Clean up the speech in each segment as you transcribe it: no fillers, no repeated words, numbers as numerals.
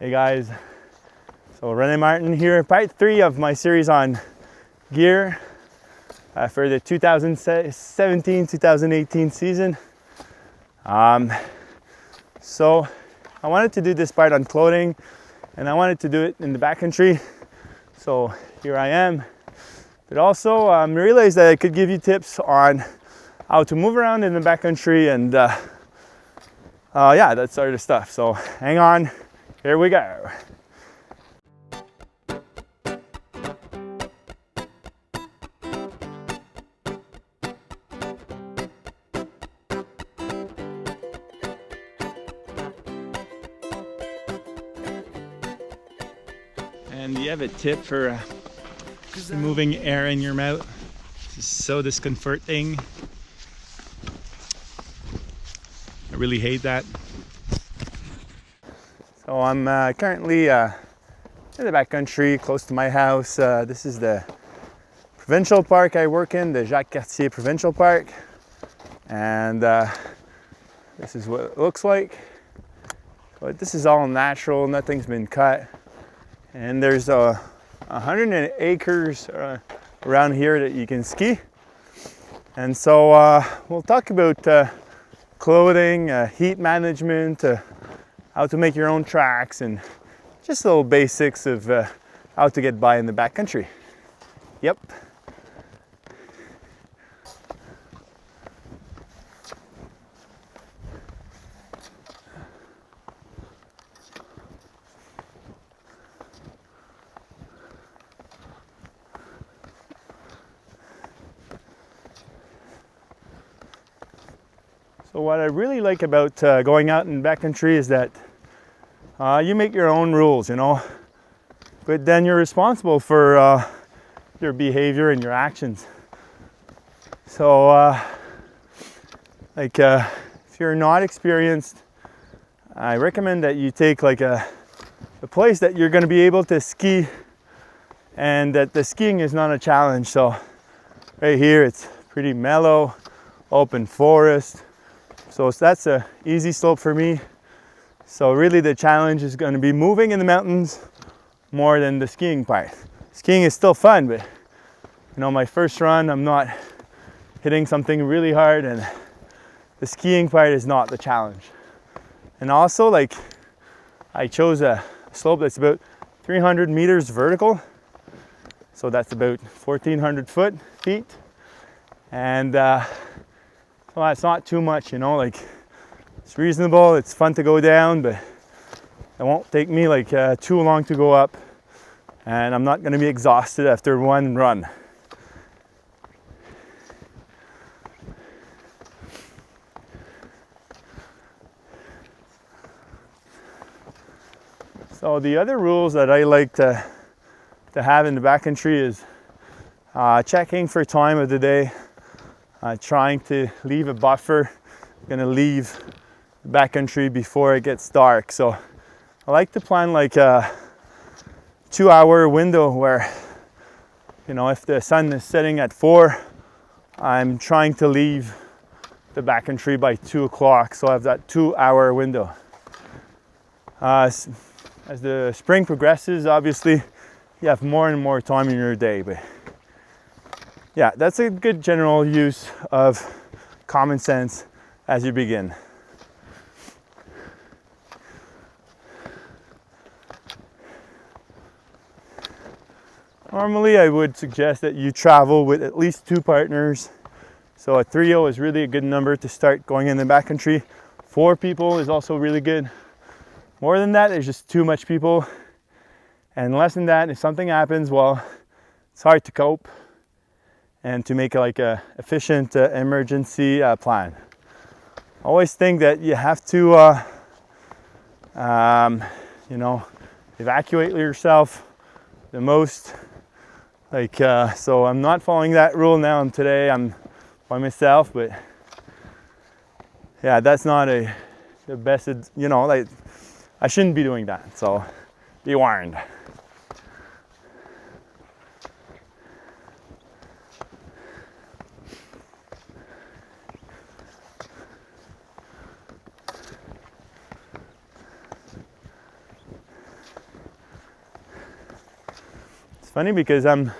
Hey guys, so René Martin here, part 3 of my series on gear for the 2017-2018 season. So I wanted to do this part on clothing, and I wanted to do it in the backcountry. So here I am, but also realized that I could give you tips on how to move around in the backcountry and yeah, that sort of stuff. So hang on, here we go. And do you have a tip for removing air in your mouth? It's so discomforting. I really hate that. So I'm currently in the backcountry close to my house. This is the provincial park I work in, the Jacques Cartier Provincial Park. And this is what it looks like. But this is all natural, nothing's been cut. And there's 100 acres around here that you can ski. And so we'll talk about clothing, heat management, how to make your own tracks, and just little basics of how to get by in the backcountry. Yep. So what I really like about going out in backcountry is that you make your own rules, you know, but then you're responsible for your behavior and your actions. So if you're not experienced, I recommend that you take like a place that you're going to be able to ski, and that the skiing is not a challenge. So right here it's pretty mellow, open forest. So that's an easy slope for me. So really the challenge is going to be moving in the mountains more than the skiing part. Skiing is still fun, but you know, my first run, I'm not hitting something really hard, and the skiing part is not the challenge. And also, like, I chose a slope that's about 300 meters vertical. So that's about 1,400 feet. And well, it's not too much, you know, like it's reasonable, it's fun to go down, but it won't take me like too long to go up, and I'm not going to be exhausted after one run. So the other rules that I like to have in the backcountry is checking for time of the day. Trying to leave a buffer. I'm gonna leave the backcountry before it gets dark. So I like to plan like a 2-hour window where, you know, if the sun is setting at 4, I'm trying to leave the backcountry by 2 o'clock. So I have that 2-hour window. As the spring progresses, obviously, you have more and more time in your day, but yeah, that's a good general use of common sense as you begin. Normally, I would suggest that you travel with at least 2 partners. So a trio is really a good number to start going in the backcountry. 4 people is also really good. More than that, there's just too much people. And less than that, if something happens, well, it's hard to cope and to make like a efficient emergency plan. Always think that you have to, you know, evacuate yourself the most. Like, so I'm not following that rule now. Today I'm by myself, but yeah, that's not the best, you know, like I shouldn't be doing that. So be warned. funny because I'm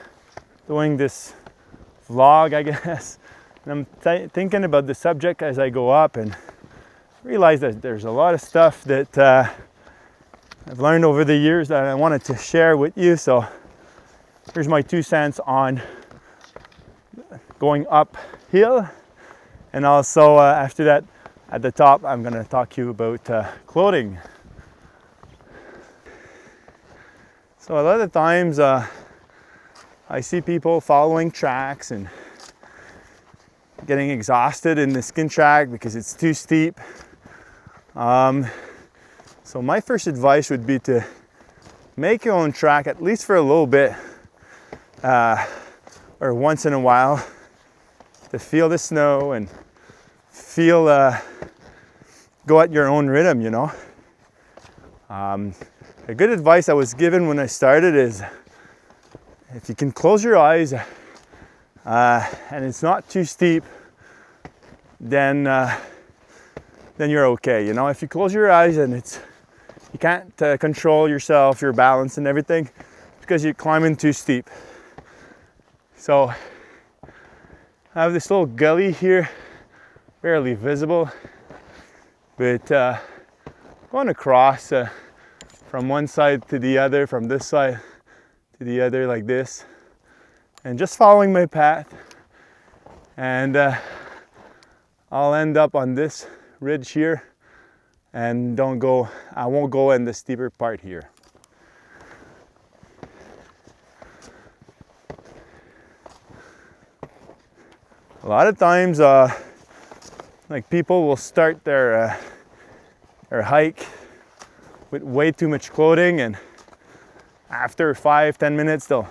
doing this vlog, I guess, and I'm thinking about the subject as I go up, and realize that there's a lot of stuff that I've learned over the years that I wanted to share with you. So here's my 2 cents on going uphill, and also after that, at the top, I'm going to talk to you about clothing. So a lot of times I see people following tracks and getting exhausted in the skin track because it's too steep. So my first advice would be to make your own track, at least for a little bit, or once in a while, to feel the snow and feel, go at your own rhythm, you know. A good advice I was given when I started is, if you can close your eyes and it's not too steep, then you're okay. You know, if you close your eyes and you can't control yourself, your balance and everything, because you're climbing too steep. So I have this little gully here, barely visible, but going across from one side to the other, from this side to the other like this, and just following my path, and I'll end up on this ridge here, and I won't go in the steeper part here. A lot of times, like, people will start their hike with way too much clothing, and after 5-10 minutes, they'll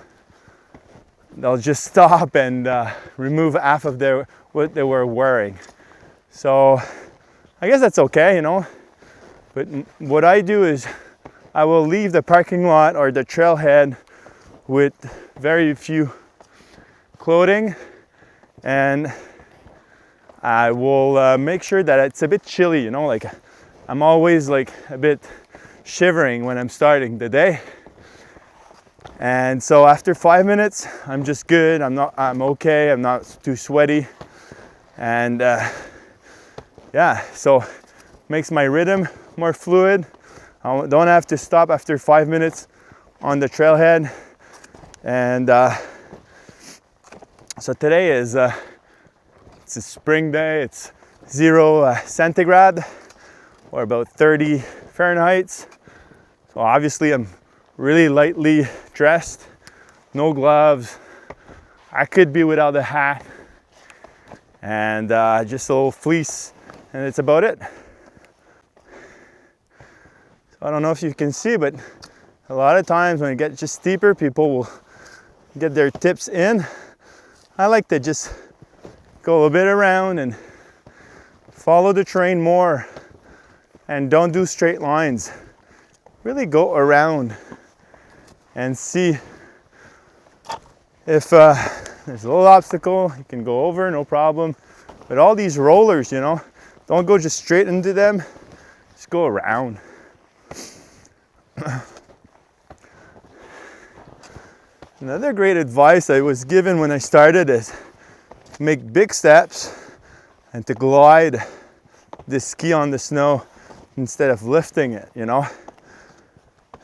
just stop and remove half of what they were wearing. So I guess that's okay, you know. But what I do is I will leave the parking lot or the trailhead with very few clothing, and I will make sure that it's a bit chilly, you know, like I'm always like a bit shivering when I'm starting the day. And so after 5 minutes, I'm just good. I'm okay. I'm not too sweaty. And yeah, so makes my rhythm more fluid. I don't have to stop after 5 minutes on the trailhead. And so today is it's a spring day. It's 0 centigrade, or about 30 Fahrenheit. So obviously I'm really lightly dressed, no gloves. I could be without a hat, and just a little fleece, and it's about it. So I don't know if you can see, but a lot of times when it gets just steeper, people will get their tips in. I like to just go a bit around and follow the terrain more, and don't do straight lines. Really go around and see if there's a little obstacle, you can go over, no problem. But all these rollers, you know, don't go just straight into them, just go around. Another great advice I was given when I started is make big steps and to glide the ski on the snow instead of lifting it, you know.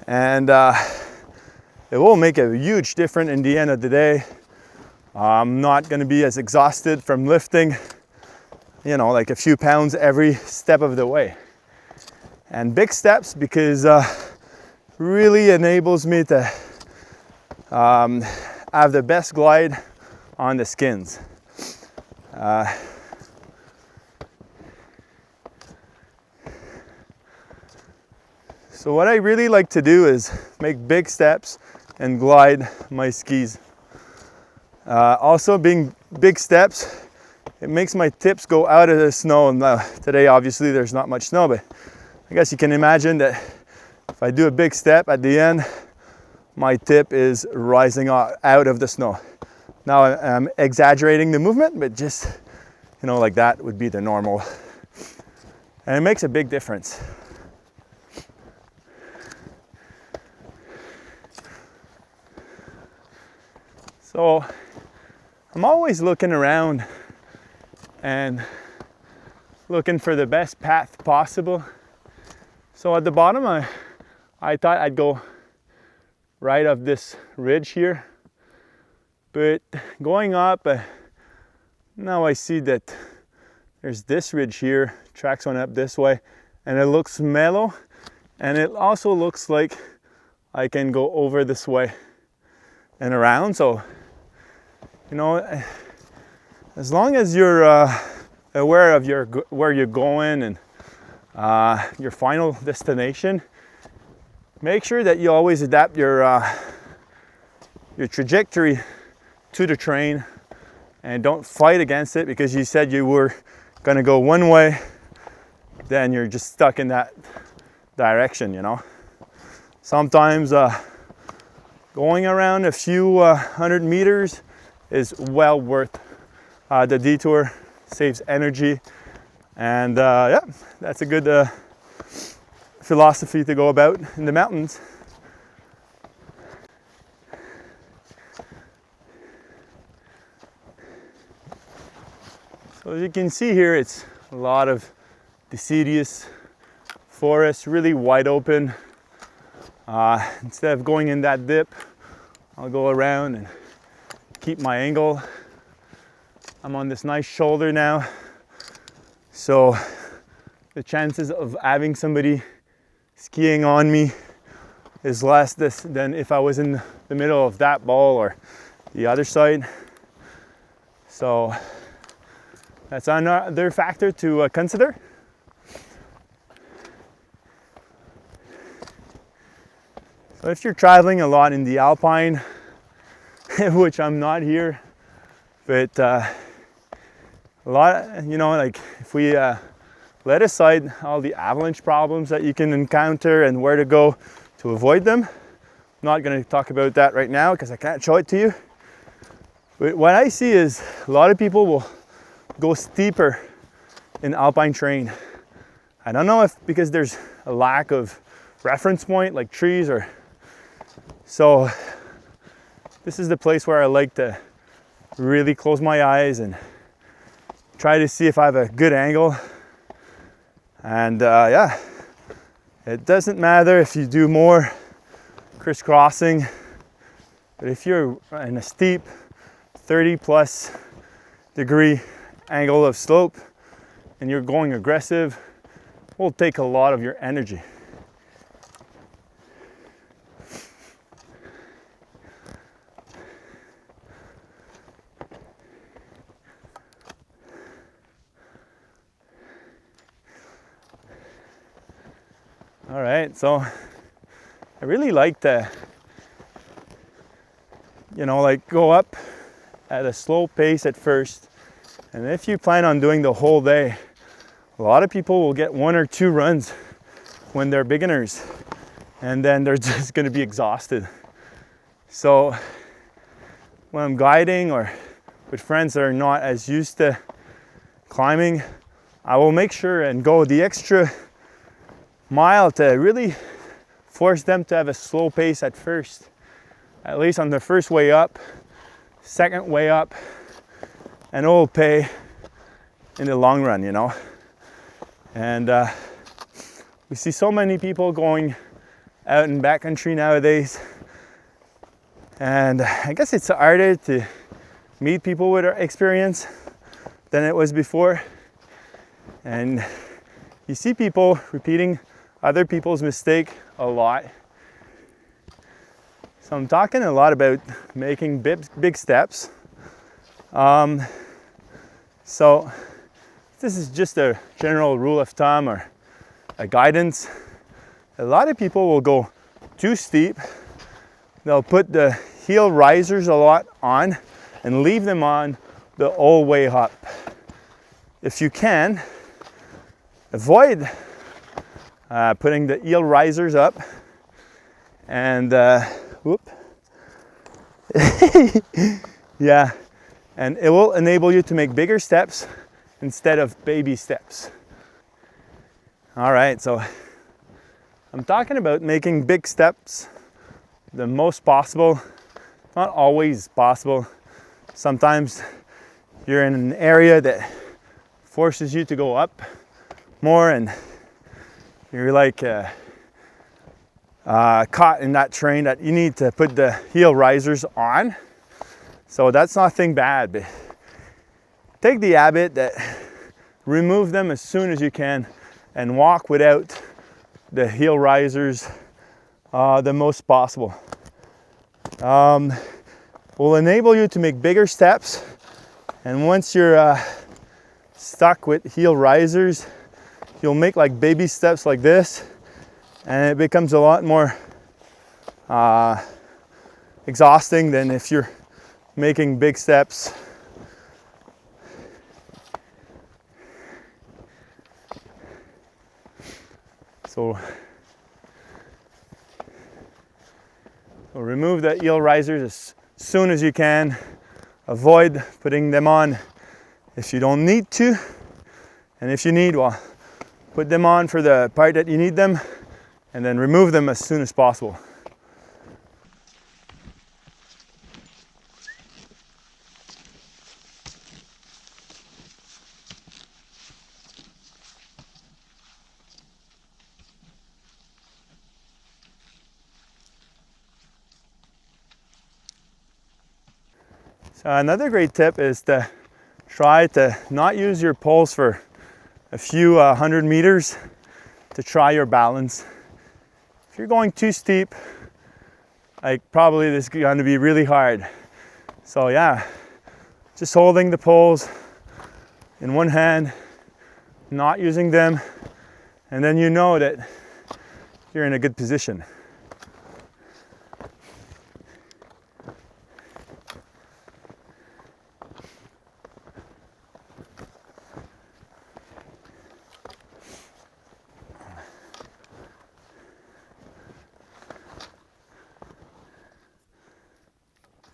And it will make a huge difference in the end of the day. I'm not going to be as exhausted from lifting, you know, like a few pounds every step of the way. And big steps, because really enables me to have the best glide on the skins. So what I really like to do is make big steps and glide my skis. Also, being big steps, it makes my tips go out of the snow. And today, obviously, there's not much snow, but I guess you can imagine that if I do a big step at the end, my tip is rising out of the snow. Now I'm exaggerating the movement, but just, you know, like that would be the normal. And it makes a big difference. So I'm always looking around and looking for the best path possible. So at the bottom, I thought I'd go right up this ridge here, but going up, now I see that there's this ridge here, tracks one up this way, and it looks mellow, and it also looks like I can go over this way and around. So, you know, as long as you're aware of where you're going and your final destination, make sure that you always adapt your trajectory to the terrain, and don't fight against it because you said you were going to go one way, then you're just stuck in that direction, you know. Sometimes going around a few 100 meters is well worth the detour, saves energy, and yeah, that's a good philosophy to go about in the mountains. So as you can see here, it's a lot of deciduous forest, really wide open. Instead of going in that dip, I'll go around and keep my angle. I'm on this nice shoulder now, so the chances of having somebody skiing on me is less than if I was in the middle of that ball or the other side. So that's another factor to consider. So if you're traveling a lot in the Alpine, which I'm not here, but a lot, you know, like if we let aside all the avalanche problems that you can encounter and where to go to avoid them, I'm not going to talk about that right now because I can't show it to you. But what I see is a lot of people will go steeper in alpine terrain. I don't know if because there's a lack of reference point like trees, or so this is the place where I like to really close my eyes and try to see if I have a good angle. And yeah, it doesn't matter if you do more crisscrossing, but if you're in a steep 30+ degree angle of slope and you're going aggressive, it will take a lot of your energy. All right, so I really like to, you know, like go up at a slow pace at first. And if you plan on doing the whole day, a lot of people will get 1 or 2 runs when they're beginners, and then they're just going to be exhausted. So when I'm guiding or with friends that are not as used to climbing, I will make sure and go the extra mile to really force them to have a slow pace at first, at least on the first way up, second way up, and it will pay in the long run, you know. And we see so many people going out in backcountry nowadays, and I guess it's harder to meet people with experience than it was before. And you see people repeating other people's mistake a lot. So I'm talking a lot about making big steps. So this is just a general rule of thumb or a guidance. A lot of people will go too steep. They'll put the heel risers a lot on and leave them on the whole way up. If you can, avoid putting the heel risers up, and whoop. Yeah, and it will enable you to make bigger steps instead of baby steps. All right, so I'm talking about making big steps the most possible. not always possible. Sometimes you're in an area that forces you to go up more, and you're like caught in that terrain that you need to put the heel risers on. So that's nothing bad, but take the habit that remove them as soon as you can and walk without the heel risers the most possible. Will enable you to make bigger steps, and once you're stuck with heel risers, you'll make like baby steps like this, and it becomes a lot more exhausting than if you're making big steps. So remove the heel risers as soon as you can. Avoid putting them on if you don't need to. And if you need, well, put them on for the part that you need them, and then remove them as soon as possible. So another great tip is to try to not use your poles for a few 100 meters to try your balance. If you're going too steep, like probably this is going to be really hard. So yeah, just holding the poles in one hand, not using them, and then you know that you're in a good position.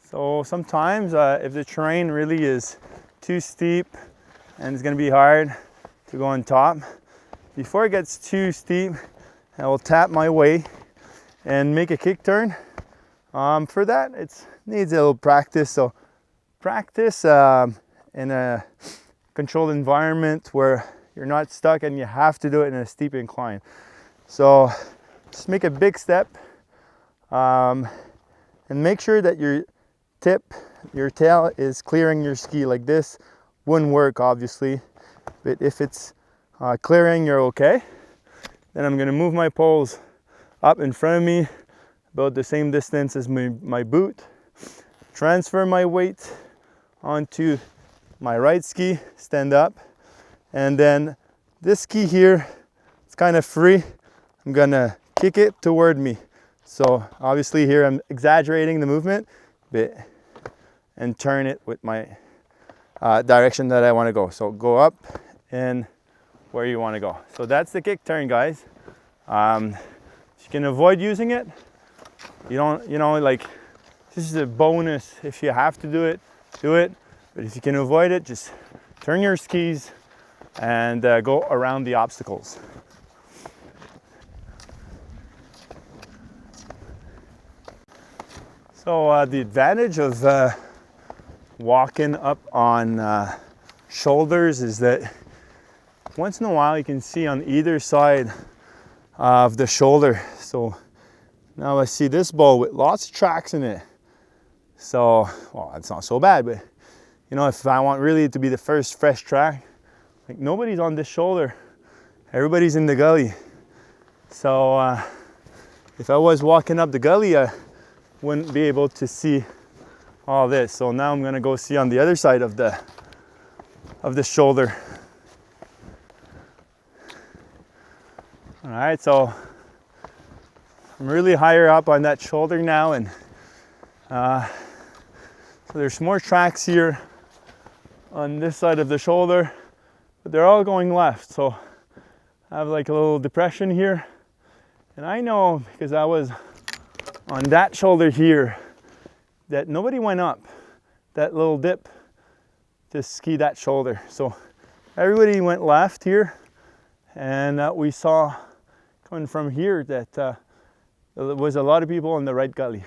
So sometimes if the terrain really is too steep and it's going to be hard to go on top, before it gets too steep, I will tap my way and make a kick turn. For that, it needs a little practice. So practice in a controlled environment where you're not stuck and you have to do it in a steep incline. So just make a big step and make sure that your tail is clearing your ski. Like this wouldn't work obviously, but if it's clearing, you're okay. Then I'm going to move my poles up in front of me about the same distance as my boot, transfer my weight onto my right ski, stand up, and then this ski here, it's kind of free. I'm gonna kick it toward me. So obviously here I'm exaggerating the movement bit and turn it with my direction that I want to go. So go up and where you want to go. So that's the kick turn, guys. If you can avoid using it, you don't, like, this is a bonus. If you have to do it, do it. But if you can avoid it, just turn your skis and go around the obstacles. So the advantage of walking up on shoulders is that once in a while you can see on either side of the shoulder. So now I see this bowl with lots of tracks in it. So, well, it's not so bad, but if I want really to be the first fresh track, like nobody's on this shoulder, everybody's in the gully. So if I was walking up the gully, I wouldn't be able to see all this. So now I'm gonna go see on the other side of the shoulder. All right, so I'm really higher up on that shoulder now, and so there's more tracks here on this side of the shoulder, but they're all going left. So I have like a little depression here, and I know because I was on that shoulder here that nobody went up that little dip to ski that shoulder. So everybody went left here, and we saw coming from here that there was a lot of people in the right gully.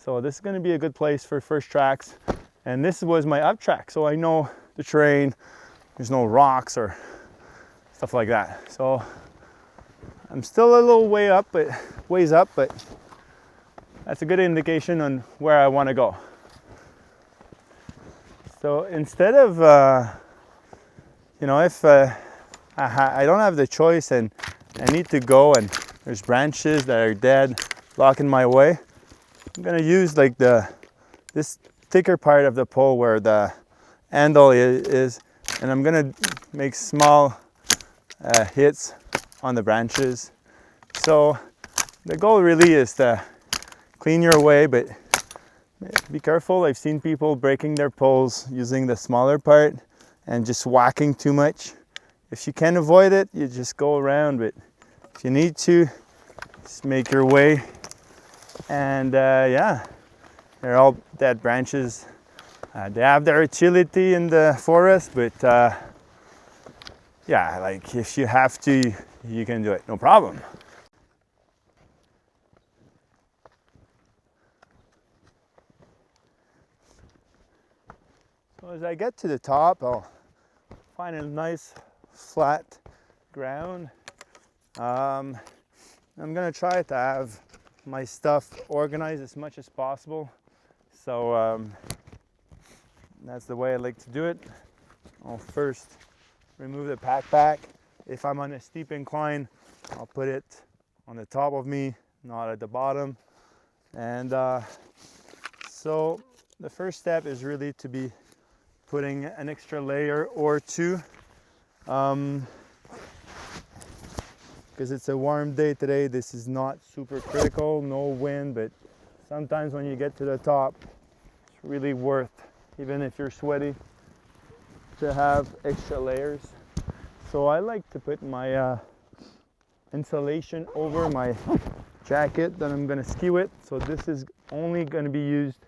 So this is going to be a good place for first tracks. And this was my up track, so I know the terrain. There's no rocks or stuff like that. So I'm still a little ways up, but that's a good indication on where I want to go. So instead of, if I don't have the choice and I need to go and there's branches that are dead blocking my way, I'm gonna use like this thicker part of the pole where the handle is, and I'm gonna make small hits on the branches. So the goal really is to clean your way, but be careful. I've seen people breaking their poles using the smaller part and just whacking too much. If you can avoid it, you just go around, but if you need to, just make your way. And yeah, they're all dead branches. They have their utility in the forest, but yeah, like if you have to, you can do it, no problem. So as I get to the top, I'll find a nice flat ground. I'm gonna try to have my stuff organized as much as possible. So that's the way I like to do it. I'll first remove the pack. If I'm on a steep incline, I'll put it on the top of me, not at the bottom. And so the first step is really to be putting an extra layer or two. Because it's a warm day today, this is not super critical, no wind, but sometimes when you get to the top, it's really worth, even if you're sweaty, to have extra layers. So I like to put my insulation over my jacket that I'm gonna ski with. So this is only gonna be used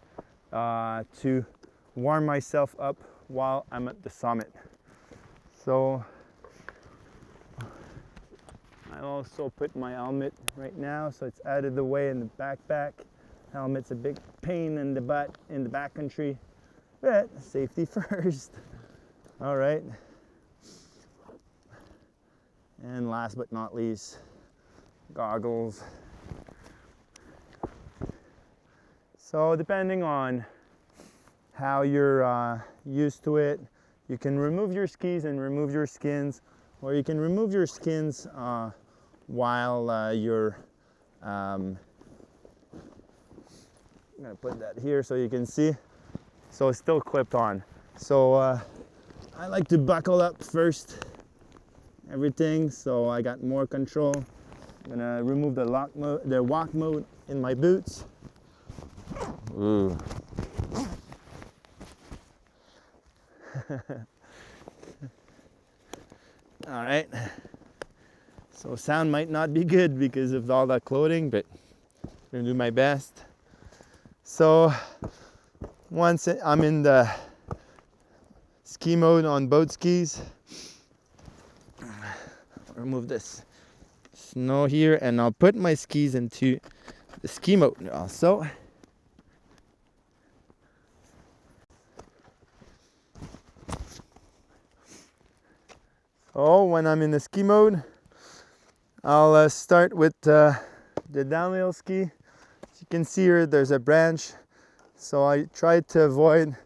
to warm myself up while I'm at the summit. So I also put my helmet right now, so it's out of the way in the backpack. Helmet's a big pain in the butt in the backcountry, but safety first. All right. And last but not least, goggles. So depending on how you're used to it, you can remove your skis and remove your skins, or you can remove your skins while you're I'm gonna put that here so you can see. So it's still clipped on. So I like to buckle up first everything, so I got more control. I'm gonna remove the walk mode in my boots. Ooh. All right. So sound might not be good because of all that clothing, but I'm gonna do my best. So once I'm in the ski mode on both skis, remove this snow here, and I'll put my skis into the ski mode also. So when I'm in the ski mode, I'll start with the downhill ski. As you can see here, there's a branch, so I tried to avoid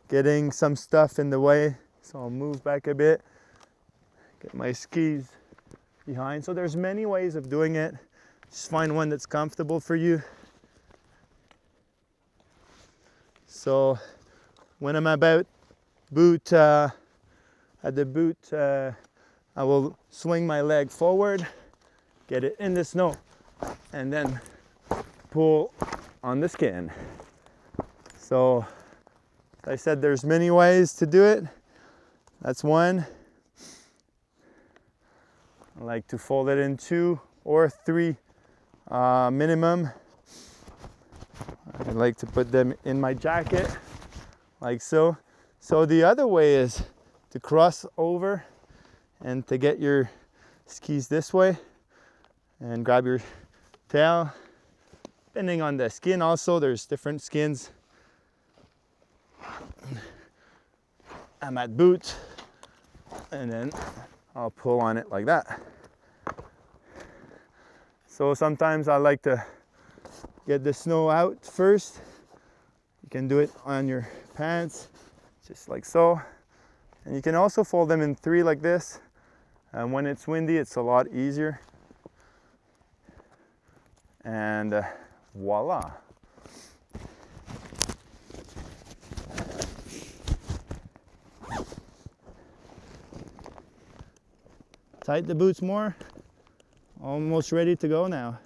getting some stuff in the way. So I'll move back a bit, get my skis behind. So there's many ways of doing it. Just find one that's comfortable for you. So when I'm about at the boot, I will swing my leg forward, get it in the snow, and then pull on the skin. So, like I said, there's many ways to do it. That's one. I like to fold it in 2 or 3 minimum. I like to put them in my jacket, like so. So the other way is to cross over and to get your skis this way and grab your tail depending on the skin also, there's different skins. I'm at boot, and then I'll pull on it like that. So sometimes I like to get the snow out first. You can do it on your pants, just like so. And you can also fold them in 3 like this. And when it's windy, it's a lot easier. And voila. Tighten the boots more. Almost ready to go now.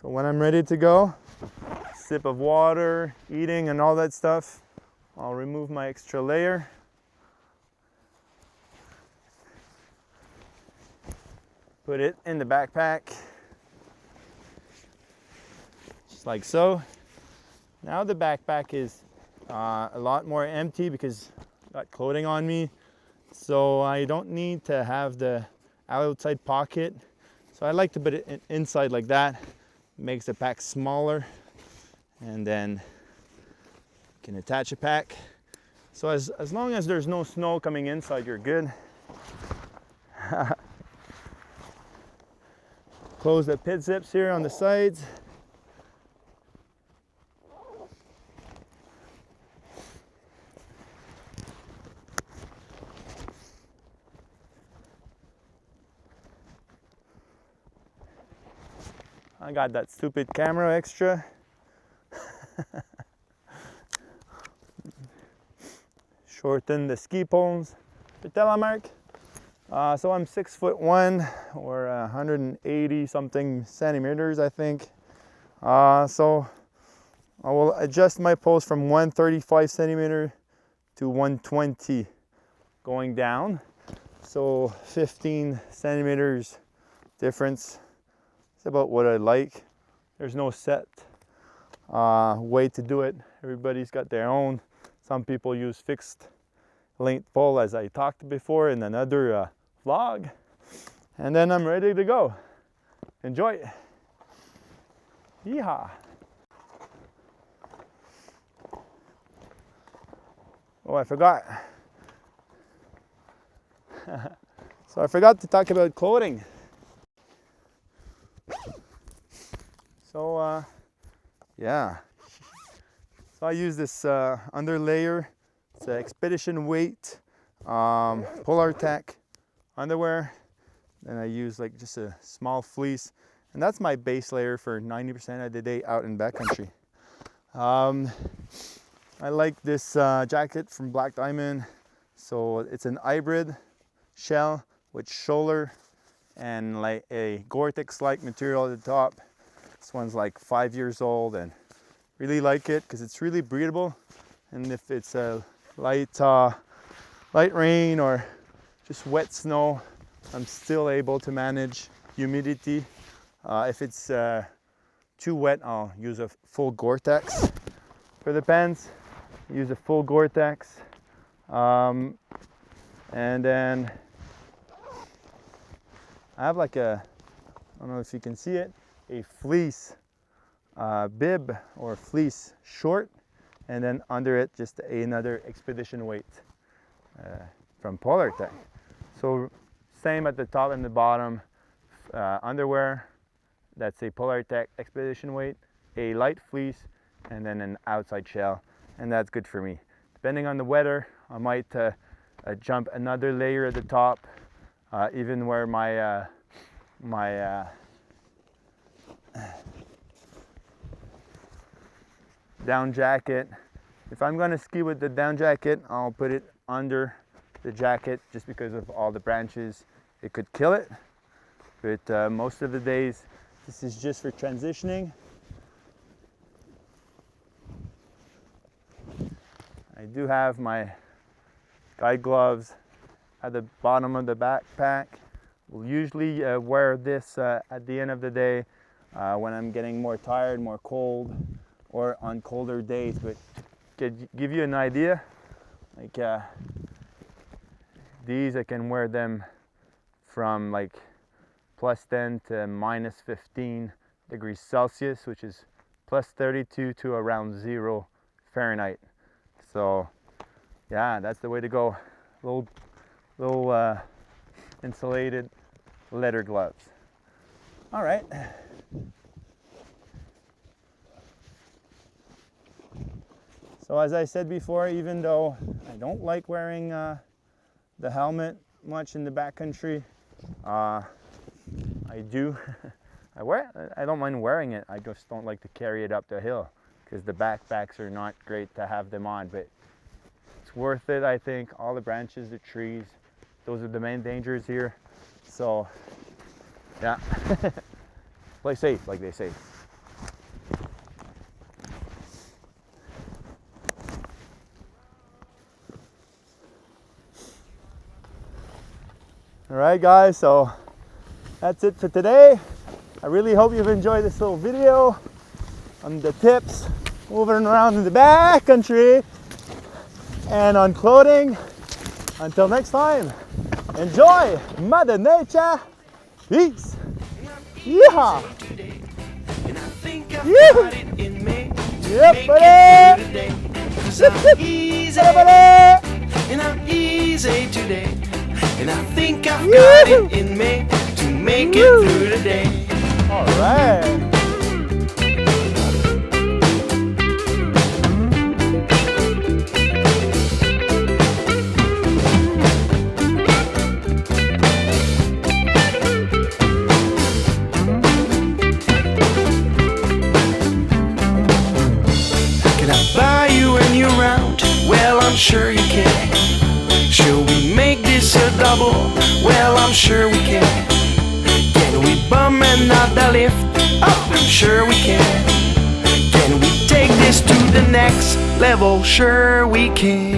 So when I'm ready to go, sip of water, eating and all that stuff, I'll remove my extra layer. Put it in the backpack, just like so. Now the backpack is a lot more empty because I've got clothing on me. So I don't need to have the outside pocket. So I like to put it inside like that. Makes the pack smaller, and then you can attach a pack. So as long as there's no snow coming inside, you're good. Close the pit zips here on the sides. I got that stupid camera extra. Shorten the ski poles for Telemark. So I'm 6'1" or 180 something centimeters, I think. So I will adjust my poles from 135 centimeter to 120 going down. So 15 centimeters difference. It's about what I like. There's no set way to do it. Everybody's got their own. Some people use fixed length pole, as I talked before in another vlog. And then I'm ready to go. Enjoy. Yeehaw. Oh, I forgot. So I forgot to talk about clothing. So yeah, so I use this under layer. It's an expedition weight Polar Tech underwear. Then I use like just a small fleece, and that's my base layer for 90% of the day out in backcountry. I like this jacket from Black Diamond. So it's an hybrid shell with shoulder and like a Gore-Tex like material at the top. This one's like 5 years old, and really like it because it's really breathable. And if it's a light rain or just wet snow, I'm still able to manage humidity. If it's too wet, I'll use a full Gore-Tex. For the pants, use a full Gore-Tex. And then I have like a, I don't know if you can see it, a fleece bib or fleece short, and then under it just another expedition weight from Polar Tech. So same at the top and the bottom. Underwear, that's a Polar Tech expedition weight, a light fleece, and then an outside shell, and that's good for me. Depending on the weather, I might jump another layer at the top, even where my down jacket. If I'm gonna ski with the down jacket, I'll put it under the jacket just because of all the branches. It could kill it, but most of the days, this is just for transitioning. I do have my guide gloves at the bottom of the backpack. We'll usually wear this at the end of the day when I'm getting more tired, more cold, or on colder days. But give you an idea, like these I can wear them from like +10 to -15 degrees Celsius, which is +32 to around 0 Fahrenheit. So yeah, that's the way to go. Little insulated leather gloves. All right. So as I said before, even though I don't like wearing the helmet much in the backcountry, I do. I don't mind wearing it. I just don't like to carry it up the hill because the backpacks are not great to have them on, but it's worth it, I think. All the branches, the trees, those are the main dangers here. So yeah, play safe, like they say. All right, guys, so that's it for today. I really hope you've enjoyed this little video on the tips moving around in the backcountry and on clothing. Until next time, enjoy Mother Nature. Peace. Yeehaw. Yep, buddy. And I'm easy today. And I think I've got it in me to make it through the day. All right. Can I buy you when you're around? Well, I'm sure you can. Shall we make this a double? Well, I'm sure we can. Can we bum another lift? Oh, I'm sure we can. Can we take this to the next level? Sure we can.